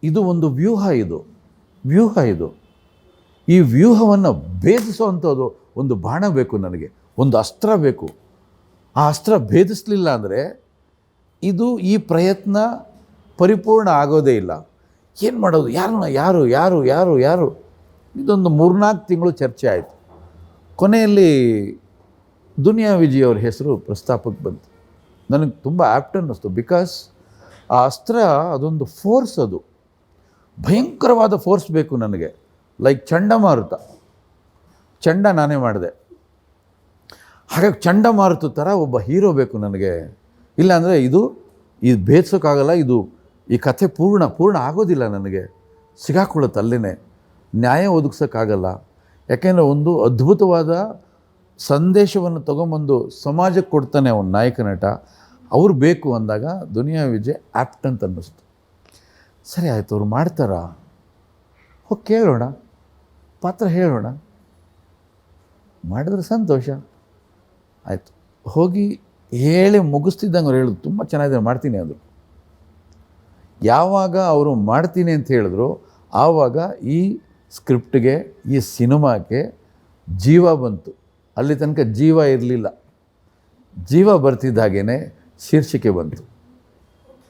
ಇದು ಒಂದು ವ್ಯೂಹ ಇದು. ಈ ವ್ಯೂಹವನ್ನು ಭೇದಿಸುವಂಥದ್ದು ಒಂದು ಬಾಣ ಬೇಕು ನನಗೆ, ಒಂದು ಅಸ್ತ್ರ ಬೇಕು. ಆ ಅಸ್ತ್ರ ಭೇದಿಸಲಿಲ್ಲ ಅಂದರೆ ಈ ಪ್ರಯತ್ನ ಪರಿಪೂರ್ಣ ಆಗೋದೇ ಇಲ್ಲ. ಏನು ಮಾಡೋದು, ಯಾರು ಇದೊಂದು 3-4 ತಿಂಗಳು ಚರ್ಚೆ ಆಯಿತು. ಕೊನೆಯಲ್ಲಿ ದುನಿಯಾ ವಿಜಯ್ ಅವ್ರ ಹೆಸರು ಪ್ರಸ್ತಾಪಕ್ಕೆ ಬಂತು. ನನಗೆ ತುಂಬ ಆ್ಯಪ್ಟ್ ಅನ್ನಿಸ್ತು. ಬಿಕಾಸ್ ಆ ಅಸ್ತ್ರ ಅದೊಂದು ಫೋರ್ಸ್, ಅದು ಭಯಂಕರವಾದ ಫೋರ್ಸ್ ಬೇಕು ನನಗೆ. ಲೈಕ್ ಚಂಡಮಾರುತ. ನಾನೇ ಮಾಡಿದೆ. ಹಾಗಾಗಿ ಚಂಡಮಾರುತ ಥರ ಒಬ್ಬ ಹೀರೋ ಬೇಕು ನನಗೆ. ಇಲ್ಲಾಂದರೆ ಇದು ಭೇದಿಸೋಕ್ಕಾಗಲ್ಲ. ಈ ಕಥೆ ಪೂರ್ಣ ಆಗೋದಿಲ್ಲ ನನಗೆ. ಸಿಗಾಕೊಳ್ಳುತ್ತೆ ಅಲ್ಲೇ, ನ್ಯಾಯ ಒದಗಿಸೋಕ್ಕಾಗಲ್ಲ. ಯಾಕೆಂದರೆ ಒಂದು ಅದ್ಭುತವಾದ ಸಂದೇಶವನ್ನು ತೊಗೊಂಬಂದು ಸಮಾಜಕ್ಕೆ ಕೊಡ್ತಾನೆ ಅವನ ನಾಯಕ ನಟ. ಅವ್ರು ಬೇಕು ಅಂದಾಗ ದುನಿಯಾ ವಿಜಯ್ ಆ್ಯಪ್ಟ್ ಅಂತ ಅನ್ನಿಸ್ತು. ಸರಿ ಆಯಿತು, ಅವ್ರು ಮಾಡ್ತಾರಾ, ಹೋಗಿ ಕೇಳೋಣ, ಪಾತ್ರ ಹೇಳೋಣ. ಮಾಡಿದ್ರೆ ಸಂತೋಷ ಆಯಿತು. ಹೋಗಿ ಹೇಳಿ ಮುಗಿಸ್ತಿದ್ದಂಗೆ ಅವ್ರು ಹೇಳಿದ್ರು, ತುಂಬ ಚೆನ್ನಾಗಿದೆ, ಮಾಡ್ತೀನಿ ಅಂದರು. ಯಾವಾಗ ಅವರು ಮಾಡ್ತೀನಿ ಅಂತ ಹೇಳಿದ್ರು, ಆವಾಗ ಈ ಸ್ಕ್ರಿಪ್ಟ್ಗೆ, ಈ ಸಿನಿಮಾಕ್ಕೆ ಜೀವ ಬಂತು. ಅಲ್ಲಿ ತನಕ ಜೀವ ಇರಲಿಲ್ಲ. ಜೀವ ಬರ್ತಿದ್ದ ಹಾಗೇ ಶೀರ್ಷಿಕೆ ಬಂತು.